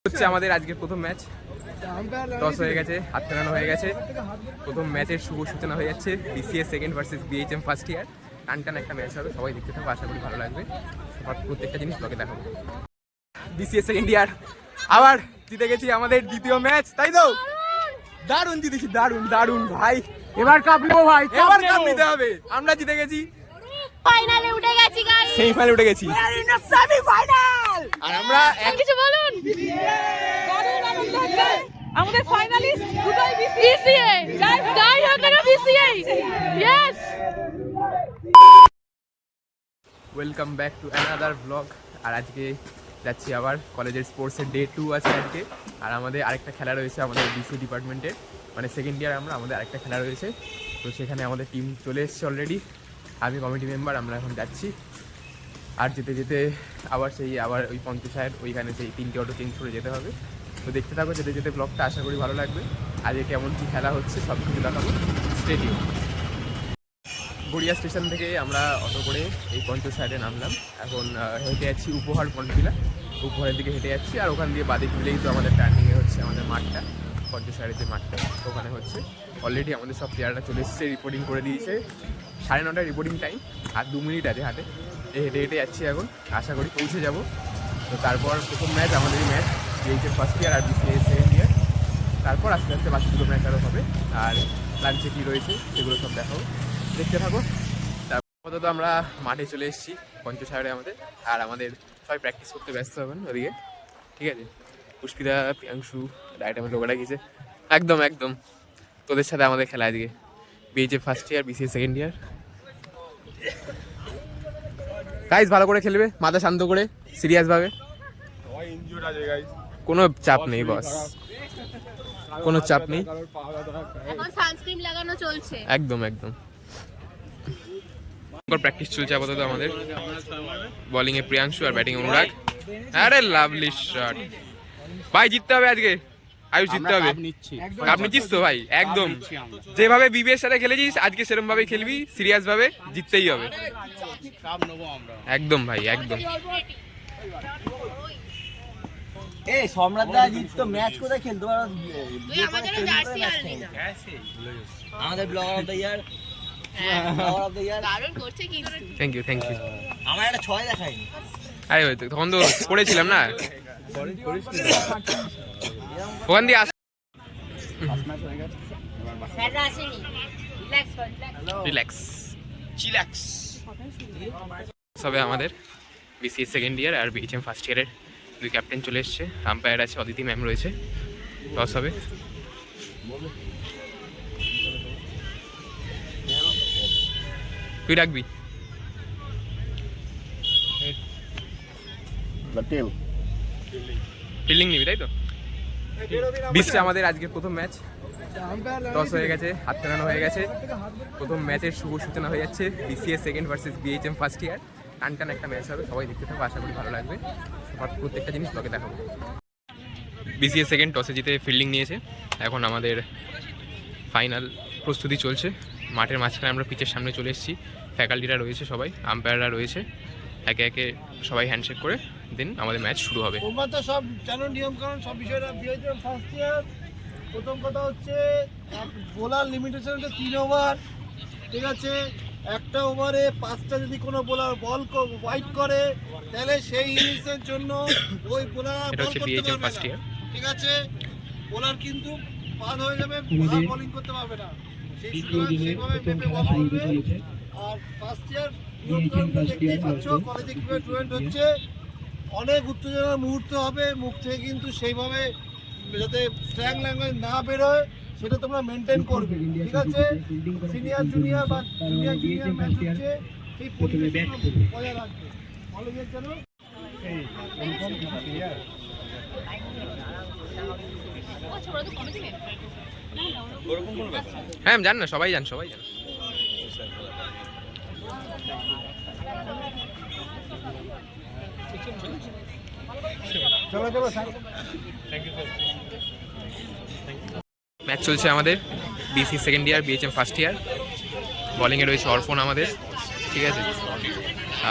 হচ্ছে আমাদের আজকে প্রথম ম্যাচ। টস হয়ে গেছে, হাত ফেরানো হয়ে গেছে। প্রথম ম্যাচের শুভ সূচনা হয়ে যাচ্ছে। BCS second versus BHM first ইয়ার। টান একটা ম্যাচ হবে, সবাই দেখতে থাকবো, আশা করি ভালো লাগবে। প্রত্যেকটা জিনিস ব্লগে দেখাবো। বিসিএস সেকেন্ড ইয়ার আবার জিতে গেছি আমাদের দ্বিতীয় ম্যাচ, তাই তো? দারুণ জিতেছি, দারুণ দারুণ ভাই। এবার কাপ নেবো ভাই, এবার কাপ নিতে হবে। আমরা জিতে গেছি, ফাইনালে উঠে গেছি গাইস, সেমিফাইনালে উঠে গেছি। সেমিফাইনাল। আর আমরা কিছু বলুন। আমাদের ফাইনালিস্ট দুটোই বিসিএ, যাই হোক না BCA. Yes, welcome back to another blog. আর আজকে যাচ্ছি আবার কলেজের স্পোর্টসের ডে 2 আছে আজকে। আর আমাদের আরেকটা খেলা রয়েছে আমাদের বিসি ডিপার্টমেন্টের, মানে সেকেন্ড ইয়ার আমাদের আরেকটা খেলা রয়েছে। তো সেখানে আমাদের টিম চলে এসেছে অলরেডি, আমি কমিটি মেম্বার, আমরা এখন যাচ্ছি। আর যেতে যেতে আবার ওই পঞ্চসায়ের ওইখানে সেই 3টে অটো চেঞ্জ করে যেতে হবে। তো দেখতে থাকো যেতে যেতে ব্লগটা, আশা করি ভালো লাগবে। আজকে কেমন কী খেলা হচ্ছে সব কিছু দেখাবো। স্টেডিয়াম গড়িয়া স্টেশন থেকে আমরা অটো করে এই পঞ্চসায়েরে নামলাম। এখন হেঁটে যাচ্ছি উপহার পন্টিলা, উপহারের দিকে হেঁটে যাচ্ছি। আর ওখান দিয়ে বাদিক মিলেই তো আমাদের টার্নিংয়ে হচ্ছে আমাদের মাঠটা, পঞ্চসায়েরের যে মাঠটা ওখানে হচ্ছে। অলরেডি আমাদের সব প্লেয়াররা চলে এসেছে, রিপোর্টিং করে দিয়েছে। 9:30 রিপোর্টিং টাইম, আর 2 মিনিট আছে হাতে। হেঁটে হেঁটে যাচ্ছি এখন, আশা করি পৌঁছে যাব। তো তারপর প্রথম ম্যাচ আমাদেরই ম্যাচ, বিএইচএম ফার্স্ট ইয়ার আর বিসিএস সেকেন্ড ইয়ার। তারপর আস্তে আস্তে বাকি দুটো ম্যাচ আরও হবে। আর লাঞ্চে কী রয়েছে সেগুলো সব দেখাবো, দেখতে থাকো। তারপর তো আমরা মাঠে চলে এসেছি পঞ্চসায়েরে আমাদের। আর আমাদের সবাই প্র্যাকটিস করতে ব্যস্ত হবেন ওদিকে, ঠিক আছে? পুষ্পিতা, প্রিয়াংশু, ডাইটামের লোকেরা গেছে। একদম একদম তোদের সাথে আমাদের খেলা আজকে, বিএইচএম ফার্স্ট ইয়ার বিসিএস সেকেন্ড ইয়ার। গাইস ভালো করে খেলবে, মাথা শান্ত করে, সিরিয়াসভাবে। কোনো চাপ নেই বস, কোনো চাপ নেই। এখন সানস্ক্রিন লাগানো চলছে। একদম একদম প্র্যাকটিস চলছে আপাতত আমাদের। বোলিং এ প্রিয়াংশু আর ব্যাটিং অনুরাগ। আরে লাভলি শট ভাই, জিততে হবে আজকে। আয়ুষ জিততে হবে। কাপ নিচ্ছিস তো ভাই? একদম যেভাবে বিবিএর সাথে খেলেছিস আজকে সেরকম ভাবে খেলবি, সিরিয়াস ভাবে, জিততেই হবে। একদম ভাই, একদম। এই সম্রাটদা জিততো, ম্যাচ কোথায় খেলতো? আমাদের blogger of the year, blogger of the year. দারুণ করছে কিন্তু। Thank you, thank you. আমার একটা 6 দেখায়নি। আরে ওই তো তখন তো করেছিলাম না, ওখান দিয়ে স্যাররা আসেনি, রিল্যাক্স চিল্যাক্স। সবে আমাদের বিসিএস সেকেন্ড ইয়ার আর বিএইচএম ফার্স্ট ইয়ারের 2 ক্যাপ্টেন চলে এসছে। আম্পায়ার আছে, অদিতি ম্যাম রয়েছে। টস হবে। তুই রাখবি ফিল্ডিং নিবি, তাই তো? বিসিএস আমাদের আজকে প্রথম ম্যাচ। টস হয়ে গেছে, হাত ফেরানো হয়ে গেছে। প্রথম ম্যাচের শুভ সূচনা হয়ে যাচ্ছে। BCS second versus BHM first ইয়ার। টান একটা ম্যাচ হবে, সবাই দেখতে থাকবো, আশা করি ভালো লাগবে। প্রত্যেকটা জিনিস তোকে দেখাবো। বিসিএস সেকেন্ড টসে জিতে ফিল্ডিং নিয়েছে। এখন আমাদের ফাইনাল প্রস্তুতি চলছে। মাঠের মাঝখানে আমরা পিচের সামনে চলে এসেছি। ফ্যাকাল্টিরা রয়েছে, সবাই আম্পায়াররা রয়েছে। একে একে সবাই হ্যান্ডশেক করে দেন আমাদের ম্যাচ শুরু হবে। তোমরা তো সব জানো নিয়মকানুন, সব বিষয়টা। বিএইচএম ফার্স্ট ইয়ার প্রথম কথা হচ্ছে বোলার লিমিটেশন হচ্ছে 3 ওভার, ঠিক আছে? একটা ওভারে 5টা যদি কোনো বোলার বল ওয়াইড করে তাহলে সেই ইনিংসের জন্য ওই বোলার এটা হচ্ছে বিএইচএম ফার্স্ট ইয়ার, ঠিক আছে? বোলার কিন্তু বাদ হয়ে যাবে, বোলিং করতে পারবে না। সেইভাবে ভেবে বল করবে। আর ফার্স্ট ইয়ার দেখতেই পাচ্ছ কলেজে কিভাবে টুর্নামেন্ট হচ্ছে। অনেক উত্তেজনার মুহূর্ত হবে, মুখ থেকে কিন্তু সেইভাবে যাতে স্ল্যাং ল্যাঙ্গুয়েজ না বেরোয় সেটা তোমরা মেনটেন করবে, ঠিক আছে? সিনিয়র জুনিয়র বা জুনিয়র ম্যাচ হচ্ছে, সেই পরিবেশ বজায় রাখবে কলেজের জন্য। হ্যাঁ জান না, সবাই জান, সবাই জান। ম্যাচ চলছে আমাদের BC second year BHM first year. বোলিংয়ে রয়েছে অর্পণ আমাদের, ঠিক আছে?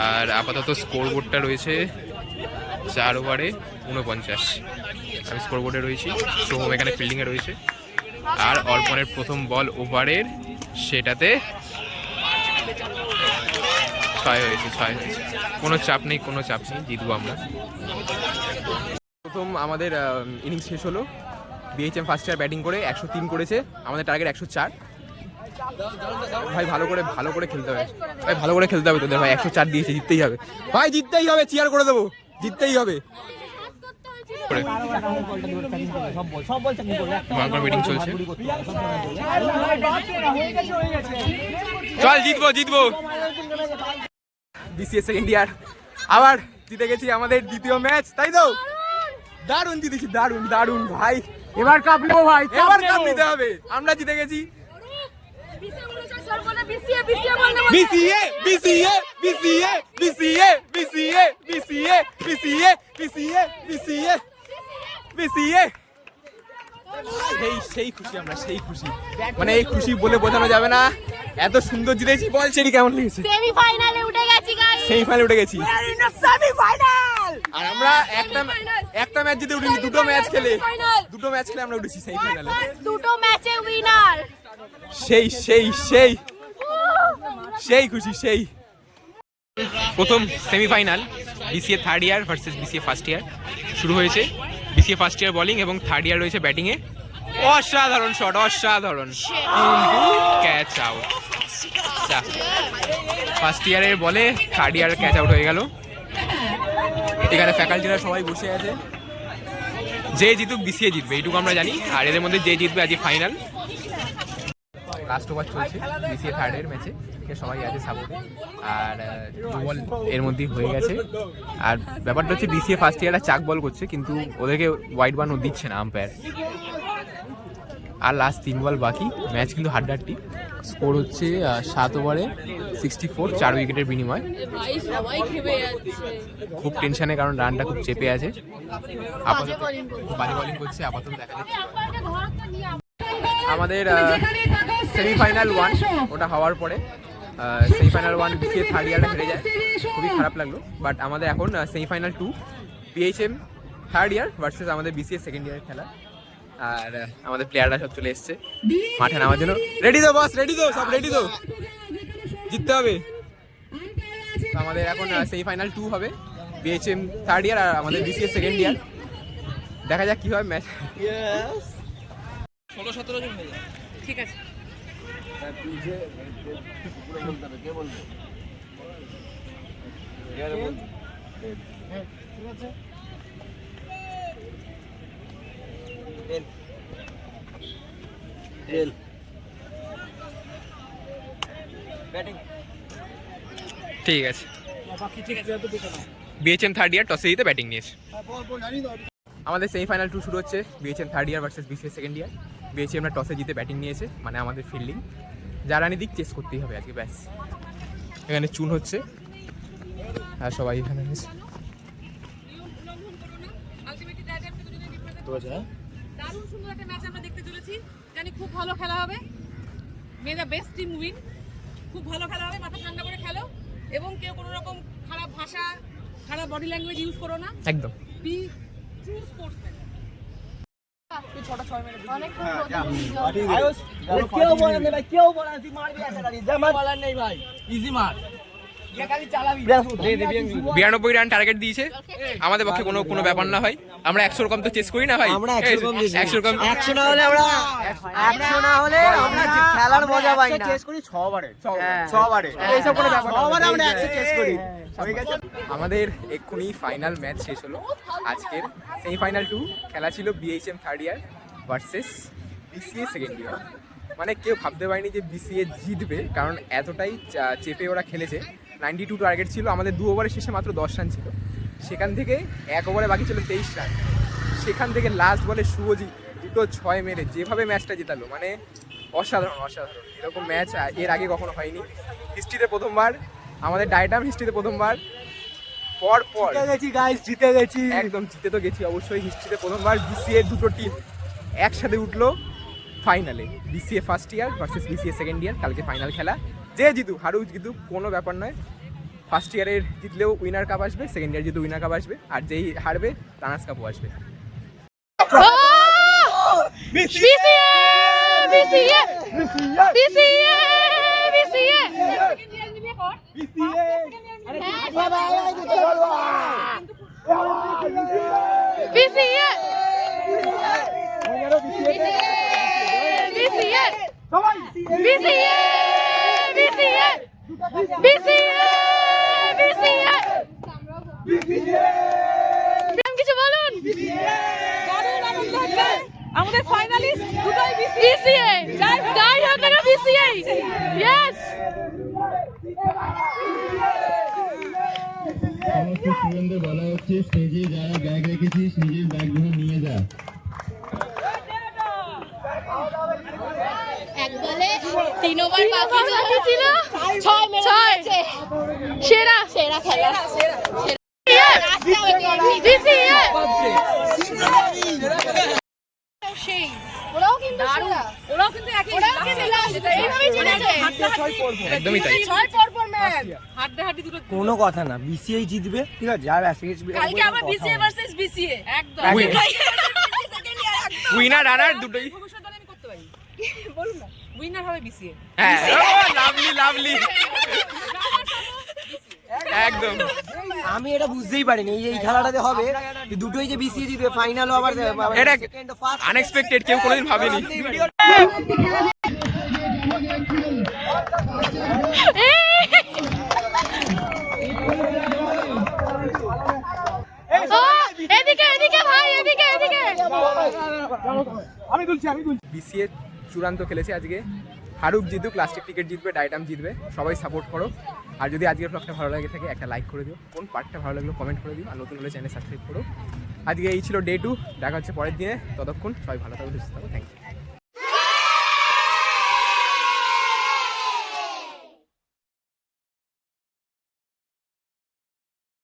আর আপাতত স্কোর বোর্ডটা রয়েছে 4 ওভারে 49। আমি স্কোর বোর্ডে রয়েছি, সোহম এখানে ফিল্ডিংয়ে রয়েছে। আর অর্পণের প্রথম বল ওভারের, সেটাতে 6 হয়েছে। কোনো চাপ নেই, জিতবো আমরা। প্রথম আমাদের ইনিংস শেষ হলো। বিএইচএম ফার্স্ট ইয়ার ব্যাটিং করে 103 করেছে, আমাদের টার্গেট 104। ভাই ভালো করে খেলতে হবে, তোদের ভাই 104 দিয়েছে, জিততেই হবে ভাই, চিয়ার করে দেবো, জিততেই হবে। মিটিং চলছে, চল জিতবো। বিসিএস সেকেন্ড ইয়ার আবার জিতে গেছি আমাদের দ্বিতীয় ম্যাচ, তাই তো? দারুণ জিতেছি, দারুণ ভাই। এবার কাপ নেবো ভাই, এবার কাপ নিতে হবে। আমরা জিতে গেছি। সেই খুশি মানে এই খুশি বলে বোঝানো যাবে না, এত সুন্দর জিতেছি। বল সেটি কেমন লেগেছে? সেমিফাইনালে উঠে গেছি আর আমরা একটা ম্যাচ জিতে উঠিনি, দুটো ম্যাচ খেলে আমরা উঠেছি সেমিফাইনালে। দুটো ম্যাচে উইনার। সেই খুশি। প্রথম semifinal BCA third year versus BCA first year শুরু হয়েছে। বিসিএ ফার্স্ট ইয়ার বোলিং এবং থার্ড ইয়ার রয়েছে ব্যাটিংয়ে। অসাধারণ শট, ক্যাচ আউট। ফার্স্ট ইয়ারের বলে থার্ড ইয়ার ক্যাচ আউট হয়ে গেল। এখানে ফ্যাকাল্টিরা সবাই বসে আছে। যে জিতুক বিসিএ জিতবে, এইটুকু আমরা জানি। আর এদের মধ্যে যে জিতবে আজকে ফাইনাল। লাস্ট ওভার চলছে বিসিএ থার্ডের ম্যাচে, সবাই আছে সাপোর্টে। আর বল এর মধ্যেই হয়ে গেছে। আর ব্যাপারটা হচ্ছে বিসিএ ফার্স্ট ইয়ারটা চাক বল করছে, কিন্তু ওদেরকে ওয়াইড বানও দিচ্ছে না আম্পায়ার। আর লাস্ট 3 বল বাকি, ম্যাচ কিন্তু হাড্ডাহাড্ডি। স্কোর হচ্ছে 7 ওভারে 64, 4 উইকেটের বিনিময়। খুব টেনশনে, কারণ রানটা খুব চেপে আছে। আপাতত বাজে বোলিং করছে, আপাতত দেখা যাচ্ছে। আমাদের সেমিফাইনাল 1 ওটা হওয়ার পরে সেমিফাইনাল 1 বিসিএ থার্ড ইয়ারটা হেরে যায়, খুবই খারাপ লাগলো। বাট আমাদের এখন semifinal 2 BHM third year versus আমাদের বিসিএ সেকেন্ড ইয়ারের খেলা। আর আমাদের প্লেয়াররা সব চলে এসছে মাঠে নামার জন্য। রেডি তো বস, সব রেডি তো, জিততে হবে। আমাদের এখন সেমিফাইনাল 2 হবে, বিএইচএম থার্ড ইয়ার আর আমাদের বিসিএ সেকেন্ড ইয়ার। দেখা যাক কি হয় ম্যাচ। 16-17 জন হয়ে যায়, ঠিক আছে। ঠিক আছে, বিএইচএম থার্ড ইয়ার টসে জিতে ব্যাটিং নিয়েছে। আমাদের সেমিফাইনাল 2 শুরু হচ্ছে, BHM third year versus BCA second year. বিএইচএমরা টসে জিতে ব্যাটিং নিয়েছে, মানে আমাদের ফিল্ডিং যা রানি দিক চেস করতেই হবে আজকে, ব্যাস। এখানে চুন হচ্ছে আর সবাই এখানে আছে। দারুণ সুন্দর একটা ম্যাচ আমরা দেখতে চলেছি, জানি খুব ভালো খেলা হবে। মে দ্য বেস্ট টিম উইন। খুব ভালো খেলা হবে, মাথা ঠান্ডা করে খেলো এবং কেউ কোনো রকম খারাপ ভাষা, খারাপ বডি ল্যাঙ্গুয়েজ ইউজ করো না। একদম। Be true sportsman. বিরানব্বই রান টার্গেট দিয়েছে, আমাদের পক্ষে কোনো ব্যাপার না ভাই। আমরা 100 কম তো চেস করি না ভাই, আমরা 100 কম 100 না হলে আমরা খেলার মজা পাই না। চেস করি 6 বারে, 6 বারে এইসব কোনো ব্যাপার না, 6 বারে আমরা 100 চেস করি। আমাদের এক্ষুনি ফাইনাল ম্যাচ শেষ হলো। আজকের সেমিফাইনাল 2 খেলা ছিল BHM third year versus BCA second ইয়ার। মানে কেউ ভাবতে পারেনি যে বিসিএ জিতবে, কারণ এতটাই চেপে ওরা খেলেছে। 92 টার্গেট ছিল, আমাদের 2 ওভারের শেষে মাত্র 10 রান ছিল। সেখান থেকে 1 ওভারে বাকি ছিল 23 রান। সেখান থেকে লাস্ট বলে শুভজিৎ 2 6 মেরে যেভাবে ম্যাচটা জেতালো, মানে অসাধারণ। এরকম ম্যাচ এর আগে কখনো হয়নি। হিস্ট্রিতে প্রথমবার, আমাদের ডায়টাম হিস্ট্রিতে প্রথমবার। জিতে গেছি একদম, জিতে তো গেছি অবশ্যই। হিস্ট্রিতে প্রথমবার বিসিএ দুটো টিম একসাথে উঠলো ফাইনালে। BCA first year versus BCA second ইয়ার। কালকে ফাইনাল খেলা, যে জিতুক হারুক জিতুক কোনো ব্যাপার নয়। ফার্স্ট ইয়ারের জিতলেও উইনার কাপ আসবে, সেকেন্ড ইয়ার জিতলেও উইনার কাপ আসবে, আর যেই হারবে রানার্স কাপও আসবে। কিছু বলুন। আমাদের ফাইনালিস্ট দুটোই বিসিএ, যাই হোক না বিসিএ। ইয়েস, সমস্ত স্টুডেন্টদের বলা হচ্ছে স্টেজে যারা ব্যাগ রেখেছিস নিজের ব্যাগগুলো নিয়ে যা। এক বলে 3 ওভার বাকি ছিল, 6 মেরেছে। সেরা খেলা। সেই ওরাও কিন্তু ওরাও কিন্তু একই এইভাবেই চলেছে। একদমই তাই। 6 পর ম্যাচ হাড্ডাহাড্ডি দুটো। কোনো কথা না, বিসিআই জিতবে, ঠিক আছে? আর কালকে আবার বিসিএ ভার্সেস বিসিএ একদম। উইনার রানার দুটোই। ভবিষ্যৎবাণী আমি করতে পারি, বলুন না। উইনার হবে বিসিএ। হ্যাঁ, লাভলি একদম। আমি এটা বুঝতেই পারিনি এই খেলাটাতে হবে দুটোই যে বিসিএ জিতবে, ফাইনালও আবার এটা সেকেন্ড ও ফার্স্ট। আনএক্সপেক্টেড, কেউ কোনোদিন ভাবেনি। বিসিএ চূড়ান্ত খেলেছে আজকে। হারুক জিতুক, লাস্টে ক্রিকেট জিতবে, ডাইটাম জিতবে। সবাই সাপোর্ট করো। আর যদি আজকের ব্লগটা ভালো লাগে থাকে একটা লাইক করে দিও, কোন পার্টটা ভালো লাগলো কমেন্ট করে দিও, আর নতুন হলে চ্যানেল সাবস্ক্রাইব করো। আজকে এই ছিল ডে 2। দেখা হচ্ছে পরের দিনে। ততক্ষণ সবাই ভালো থাকো, সুস্থ থাকো। Thank you.